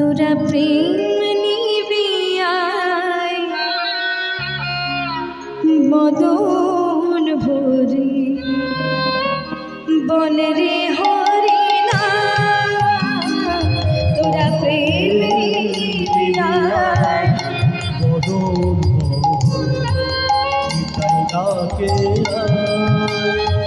তোরা প্রেম নিবি আয় বদন ভরে বলে রে হরি না তোরা প্রেম নিবি আয় বদন ডাকে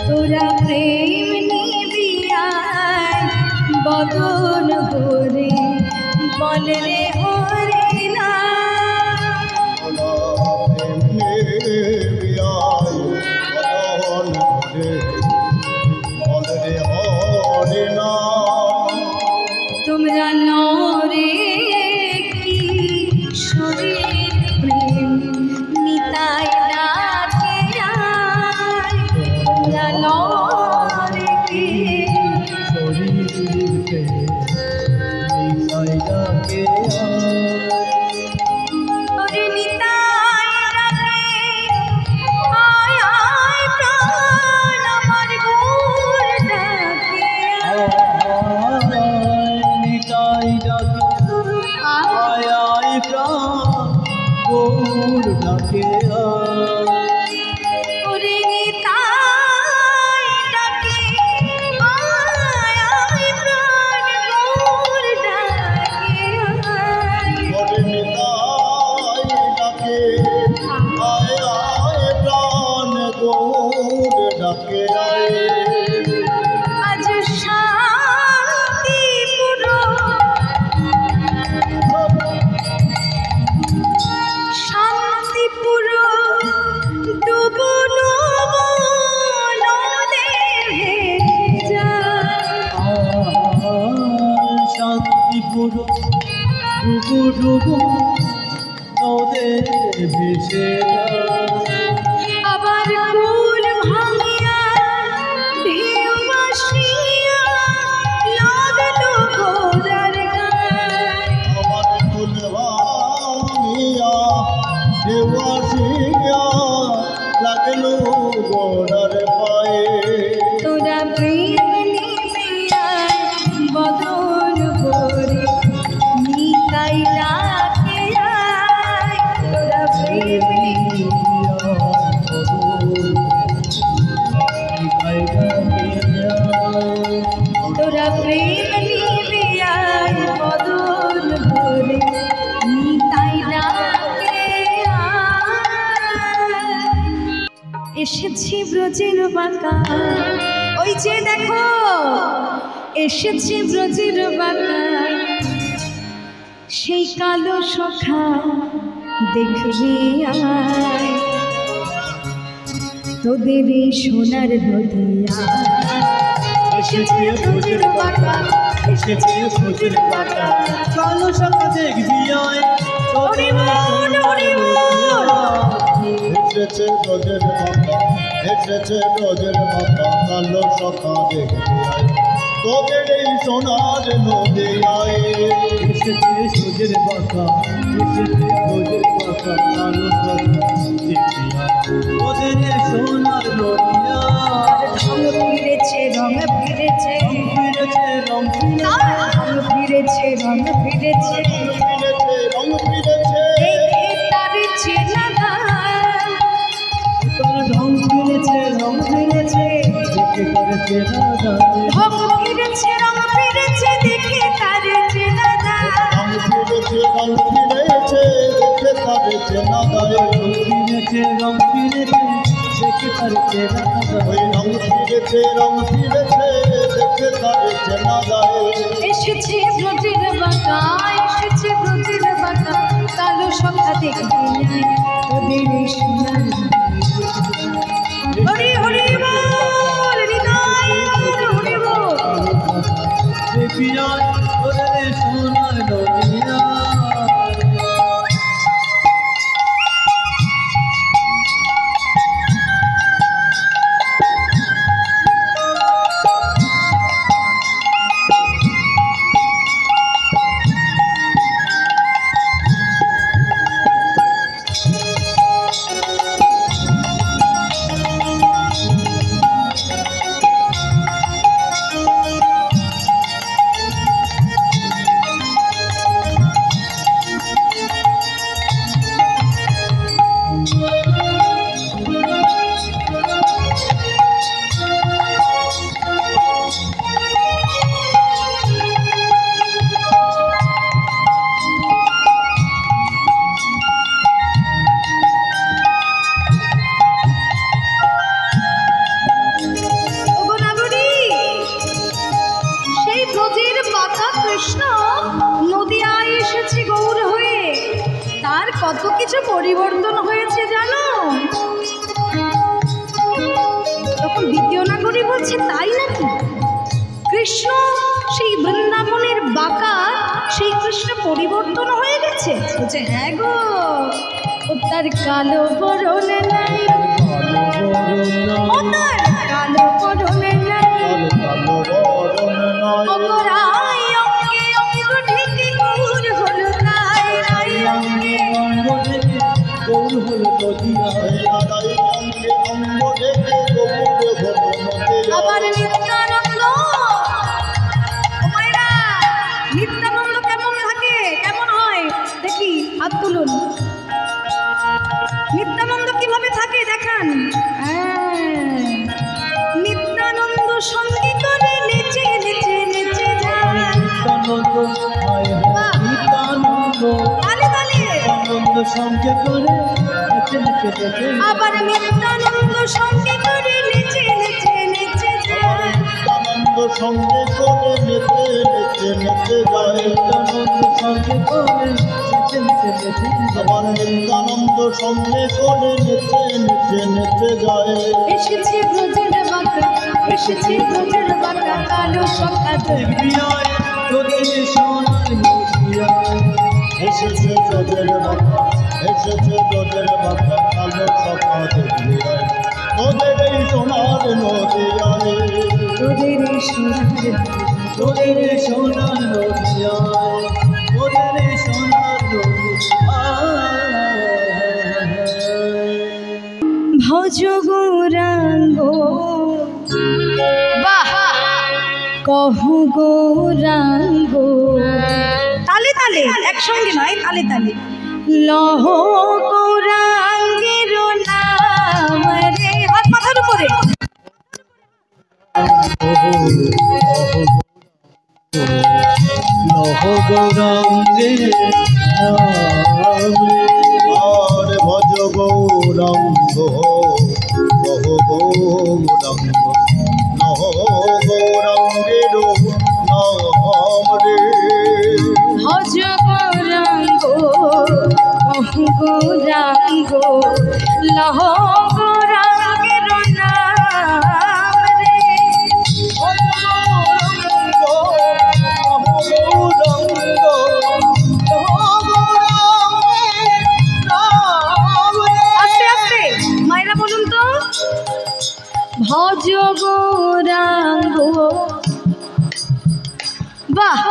তোরা প্রেম নিবি আয় বদন ভরে বলে রে হরি না তোমরা নরে কি শরীর প্রেম নিতাই ডাকে আয় তোমরা নরে কি ওরে নিতাই ডাকে আয় আয় প্রাণ আমার গুর ডাকে ওরে নিতাই ডাকে আয় আয় প্রাণ গুর ডাকে আজ শান্তিপুর ডুবো নদে ভেজা শান্তিপুর ডুবু ডুবু নদে ভেসে আবার কুল ভাঙিয়া ঢেউ ভাসিয়া লাগলো ঘোড়ার গায় আমার কুল ভাঙিয়া দেওয়াশিয়া লাগলো গোড়ার পায়ে তোরা প্রেম নিবি আয় বদন ভরে নিতাই ডাকে আয় তোরা প্রেম নিবি তোরা প্রেম নিবি আয় বদন ভরে নিতাই ডাকে আয়। এসেছি ব্রজের বাঁকা ওই যে দেখো এসেছি ব্রজের বাঁকা সেই কালো সখা দেখবি আয় তোদের এই সোনার নদিয়া এসেছে ব্রজের বাঁকা এসেছে ব্রজের বাঁকা কালো শাখা দেখবি আয় হরি বল হরি বল এসেছে ব্রজের বাঁকা এসেছে ব্রজের বাঁকা কালো শাখা দেখবি আয় তোদের এই সোনার নদিয়ায় এসেছে ব্রজের বাঁকা এসেছে ব্রজের বাঁকা কালো শাখা দেখবি আয় তোদের এই সোনার নদিয়া রং ফিরেছে রং ফিরেছে ফিরেছে রং রং ফিরেছে রং ফিরেছে রং ফিরেছে দেখে তার চেনা তার রং ফিরেছে রং ফিরেছে দেখে তার চেনা দায় রং ফিরেছে রং ফিরেছে দেখে তার চেনা রং ফিরেছে রং ফিরেছে দেখে তার চেনা দায় রং ফিরেছে রং ফিরেছে দেখে তার চেনা দায় রং ফিরেছে রং ফিরেছে দেখে তার চেনা দায় এসেছে ব্রজের বাঁকা এসেছে ব্রজের বাঁকা কালো সখা দেখবি নাই তোদের এই সোনার হরি হরি বল হৃদয় হরি বল দেখবি আয় তোদের সোনার নদিয়া কত কিছু পরিবর্তন হয়েছে জানো। তখন দ্বিতীয় নাগরী বলছে তাই নাকি? কৃষ্ণ সেই বৃন্দাবনের বাঁকা সেই কৃষ্ণ পরিবর্তন হয়ে গেছে। বলছে হ্যাঁ গো, ও তার কালো বরণে নাই, ও তার কালো বরণে নাই, অপরায় অঙ্গে অঙ্গ ঢেকে গৌর হলো তাই, রাই অঙ্গে অঙ্গ ঢেকে গৌর হলো নদিয়ায়, আবার নিত্যানন্দ। ও মায়েরা, নিত্যানন্দ কেমন থাকে, কেমন হয় দেখি, হাত তুলুন। নিত্যানন্দ কিভাবে থাকে দেখান। নিত্যানন্দ সঙ্গে করে নেচে নেচে নেচে যায়, তালে তালে সঙ্গে করে নেচে নেচে নেচে, আবার নিত্যানন্দ সঙ্গে করে নেচে নেচে নেচে যায়, আনন্দ সঙ্গে করে নেচে নেচে নেচে যায়, আনন্দ সঙ্গে করে নেচে নেচে নেচে, আবার নিত্যানন্দ সঙ্গে করে নেচে নেচে নেচে যায়। এসেছে ব্রজের বাঁকা, এসেছে ব্রজের বাঁকা কালো সখা দেখিয়ায়, তোদের সোনার নদিয়ায়, এসেছে তোদের বাঁকা, এসেছে তোদের বাঁকা কালো সখা দেখিয়ায়, তোদের এই সোনার নদিয়ায়, তোদের এই সোনার, তোদের এই সোনার নদিয়ায়, তোদের এই সোনার নদিয়ায়। ভজ গৌরাঙ্গ, বাহ কহ গৌরাঙ্গ, তালে তালে একসঙ্গে নয়, তালে তালে। লহ গৌরাঙ্গের নাম রে, হাত মাথার উপরে। লহ গৌরাঙ্গের নামে, আর ভজ গৌরাঙ্গ, লহ গৌরাঙ্গ, লহ গৌরাঙ্গের নাম রে। ভজ গৌরাঙ্গ, কহ গৌরাঙ্গ, লহ গৌরাঙ্গের নাম রে। আস্তে আস্তে মায়েরা বলুন তো, ভজ গৌরাঙ্গ, বাহ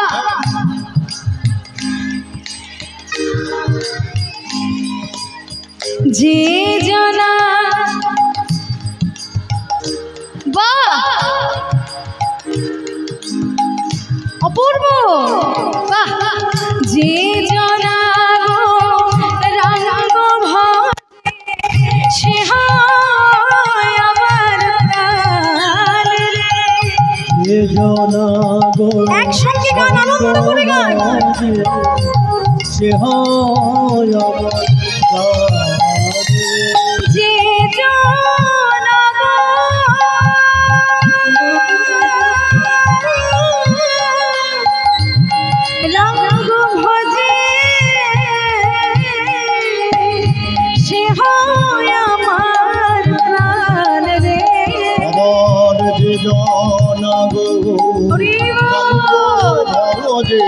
যে জানা, বাহ অপূর্ব, বাহ যে জানা রাঙ্গ ভজে, সে হয় আমার প্রাণ রে। একসঙ্গে গান, আনন্দ করে গান। সে হয় আমার যে রঙ্গ ভজে, সে হয় আমার প্রাণ রে। আমার যে জনাগো ভজে,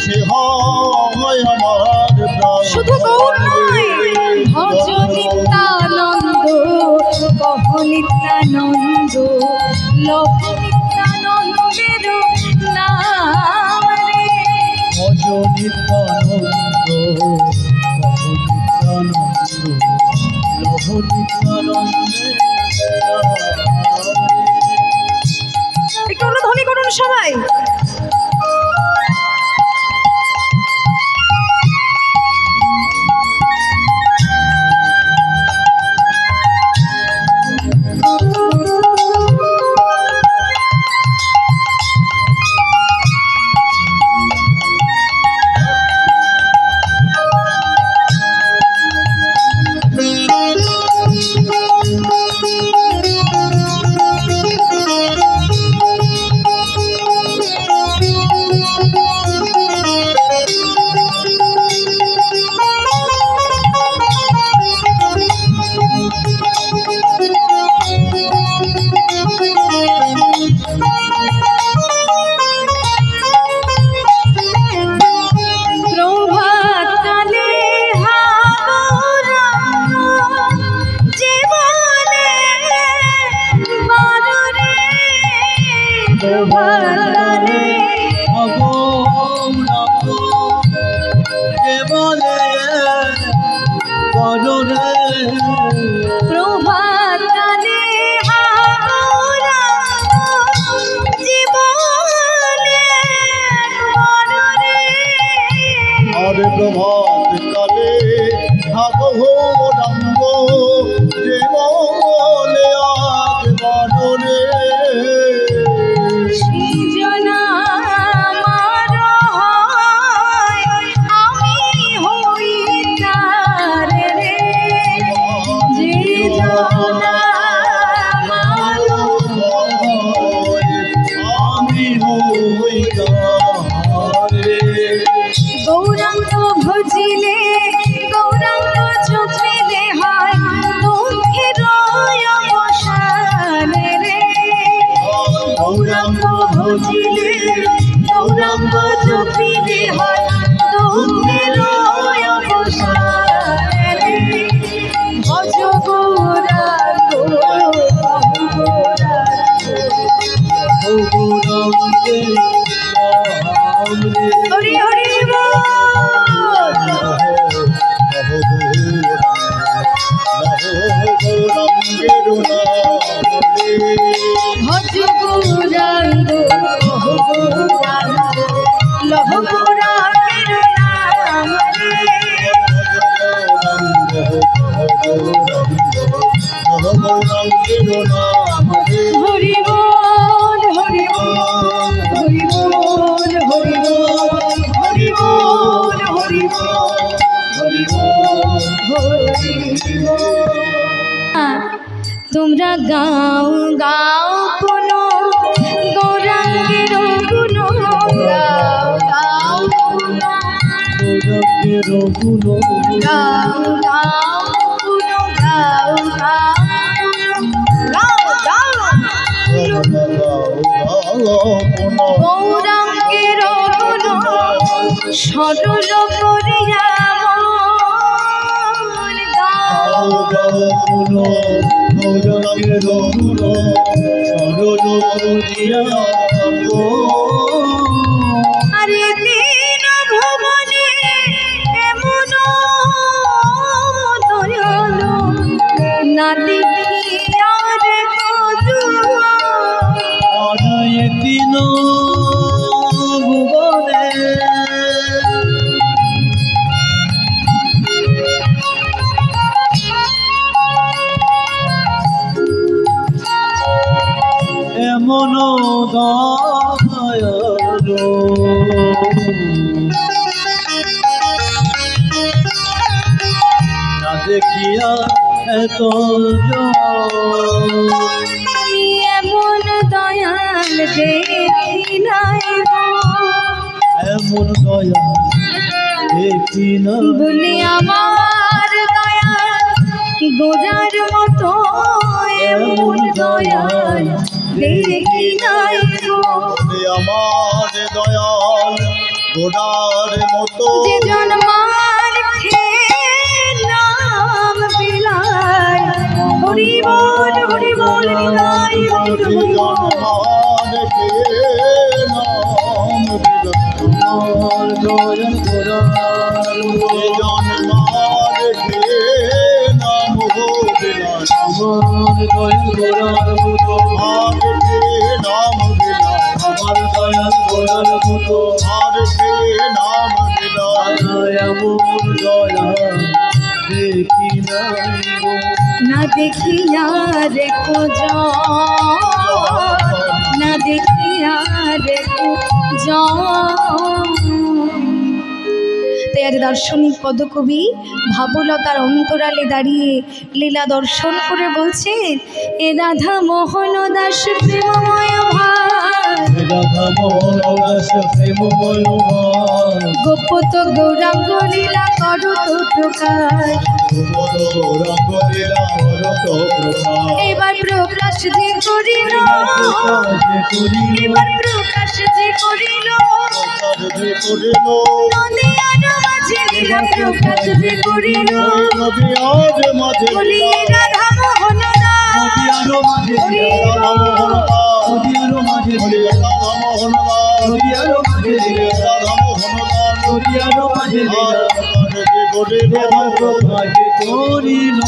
সে হয় আমার প্রাণ। শুধু গৌর নয়, ভজ নিত্যানন্দ, কহ নিত্যানন্দ, লভ নিত্যানন্দের নাম রে। ভজ নিত্যানন্দ, লহ নিত্যানন্দ, লহ নিত্যানন্দের নাম রে। একটু অনুধ্বনি করুন সবাই। প্রভাত কালে হাওড়া জীবনে মরণে। আরে প্রভাত কালে ঘোরাঙ্গ জীবনে আজ মরণে। সৃজনা আমার হয়, আমি হই তার রে। সৃজনা আমার আমি হই তারে। গৌরাঙ্গ ভজিলে গৌরাঙ্গ জপিলে হয় দুঃখের অবসান রে। গৌরাঙ্গ ভজিলে গৌরাঙ্গ জপিলে হয় দুঃখের অবসান রে। ভজ গৌরাঙ্গ হরি হরি বল। ভজ গৌরাঙ্গ লহ গৌরাঙ্গের নাম রে। হরি বল হরি বল হরি বল হরি বল হরি বল হরি বল হরি বল হরি বল। তোমরা গাও গাও কোন গৌরাঙ্গের গুণ, গাও গাও কোন গাও গাও কোন গাও গাও গাও গৌরাঙ্গের গুণ সরল করিয়া মন গাও। আরে দিন ভুবনে এমন দয়ালু না দেখি আর কজুয়া। দিন ভুবনে এমন দয়ালু না দেখিয়া এত আমি এমন দয়াল দেখি নাই গো, এমন দয়া দেখি না বলি আমার দয়াল গোরার মতো এমন দয়াল দেখি নাই গো। আমার দয়াল গোড়ার মতো যে জন্মার খেয়ে নাম বিলায়, হরি বল হৃদয় হরি বল। না দেখিয়া রেখো না দেখিয়া রেখো তাই আজ দার্শনিক পদকবি ভাবলতার অন্তরালে দাঁড়িয়ে লীলা দর্শন করে বলছেন, এ রাধা মোহন দাস প্রেমময় গোপত গৌরাঙ্গ লীলা করো তো প্রকাশ। এবার প্রকাশ যে করিল, এবার প্রকাশ যে করিল নদিয়ার মাঝে লীলা প্রকাশ যে করিল। বলি রাধা মোহন দাস করে কোথায় করিল